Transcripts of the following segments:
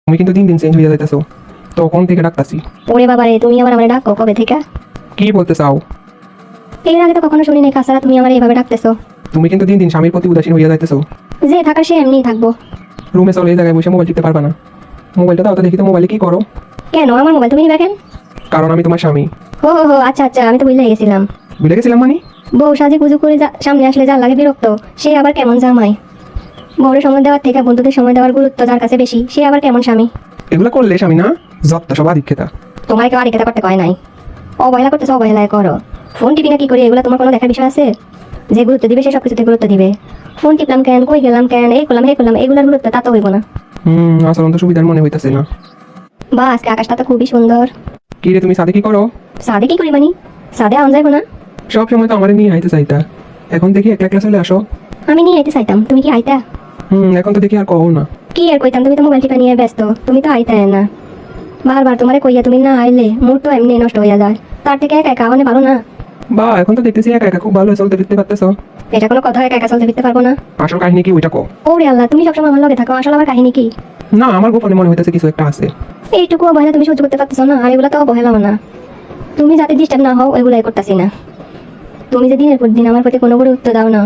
তুমি কিন্তু দিন দিন চেঞ্জ হয়ে যাইতেছো, তখন থেকে ডাকতাছি। ওরে বাবা রে, তুমি আবার আমারে ডাকো কবে থেকে? কি বলতে চাও? এর আগে তো কখনো শুনি নাই কাছাড়া তুমি আমার এইভাবে ডাকতেছো। তুমি কিন্তু দিন দিন স্বামীর প্রতি উদাসীন হয়ে যাইতেছো। যে থাকার সে এমনিই থাকবো। রুমে চলে এই জায়গায় বসে মোবাইল টিপতে পারবা না। মোবাইলটা দাও তো দেখি তো, মোবাইলে কি করো? কেন আমার মোবাইল তুমি নিবে কেন? কারণ আমি তোমার স্বামী। হো হো হো, আচ্ছা আচ্ছা, আমি তো ভুলে গেছিলাম। ভুলে গেছিলাম মানে? বউ সাজে গুজু করে সামনে আসলে যার লাগে বিরক্ত, সে আবার কেমন জামাই? বউরে সময় দেওয়ার থেকে বন্ধুদের সময় দেওয়ার গুরুত্ব যার কাছে বেশি, সে আবার কেমন স্বামী? এগুলো করলে স্বামী না, যত সব আদিক্ষেতা। তোমার কেউ আদিক্ষেতা করতে কয় নাই। অবহেলা করতেছো, অবহেলায় করো। ফোন টিপি না কি করি, এগুলো তোমার কোনো দেখার বিষয় আছে? যে গুরুত্ব দিবে সে সব কিছুতে গুরুত্ব দিবে। ফোন টিপলাম কেন, কই গেলাম কেন, এই করলাম হে করলাম, এগুলোর গুরুত্ব তা তো হইব না। আচরণ তো সুবিধার মনে হইতেছে না। বা আজকে আকাশটা তো খুবই সুন্দর। কি রে, তুমি সাথে কি করো? সাদে কি করি মানি? সাদে আন যাইব না? সব সময় তো আমার নিয়ে আইতে চাইতা, এখন দেখি একলা একলা চলে আসো। আমি নিয়ে আইতে চাইতাম, তুমি কি আইতা? এখন তো দেখি আর কও না। কি আর কইতাম, তুমি তো মোবাইল টিপা নিয়ে ব্যস্ত, তুমি তো আইতা না। বারবার তোমারে কইয়া তুমি না আইলে মুড তো এমনি নষ্ট হইয়া যায়, তার থেকে একা একা মানে ভালো না? বা এখন তো দেখতেছি একা একা খুব ভালো চলতে ফিরতে পারতেছো। এটা কোনো কথা, একা একা চলতে ফিরতে পারবো না? আসল কাহিনী কি ওইটা কও। ওরে আল্লাহ, তুমি সবসময় আমার লগে থাকো, আসলে আমার কাহিনী কি? না, আমার গোপনে মনে হইতেছে কিছু একটা আছে। এইটুকু অবহেলা তুমি সহ্য করতে পারতেছো না, আর এগুলো তো অবহেলা না। তুমি যাতে ডিস্টার্ব না হও ওইগুলাই করতেছি না। তুমি যদি দিনের পর দিন আমার প্রতি কোনো গুরুত্ব দাও না,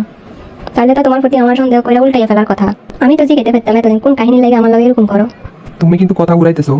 তাহলে তো তোমার প্রতি আমার সন্দেহ করে উল্টাইয়া ফেলার কথা। আমি তো জিজ্ঞেতে পারতাম এতদিন কোন কাহিনী লাগে আমার লগে এরকম করো। তুমি কিন্তু কথা উড়াইতেছো।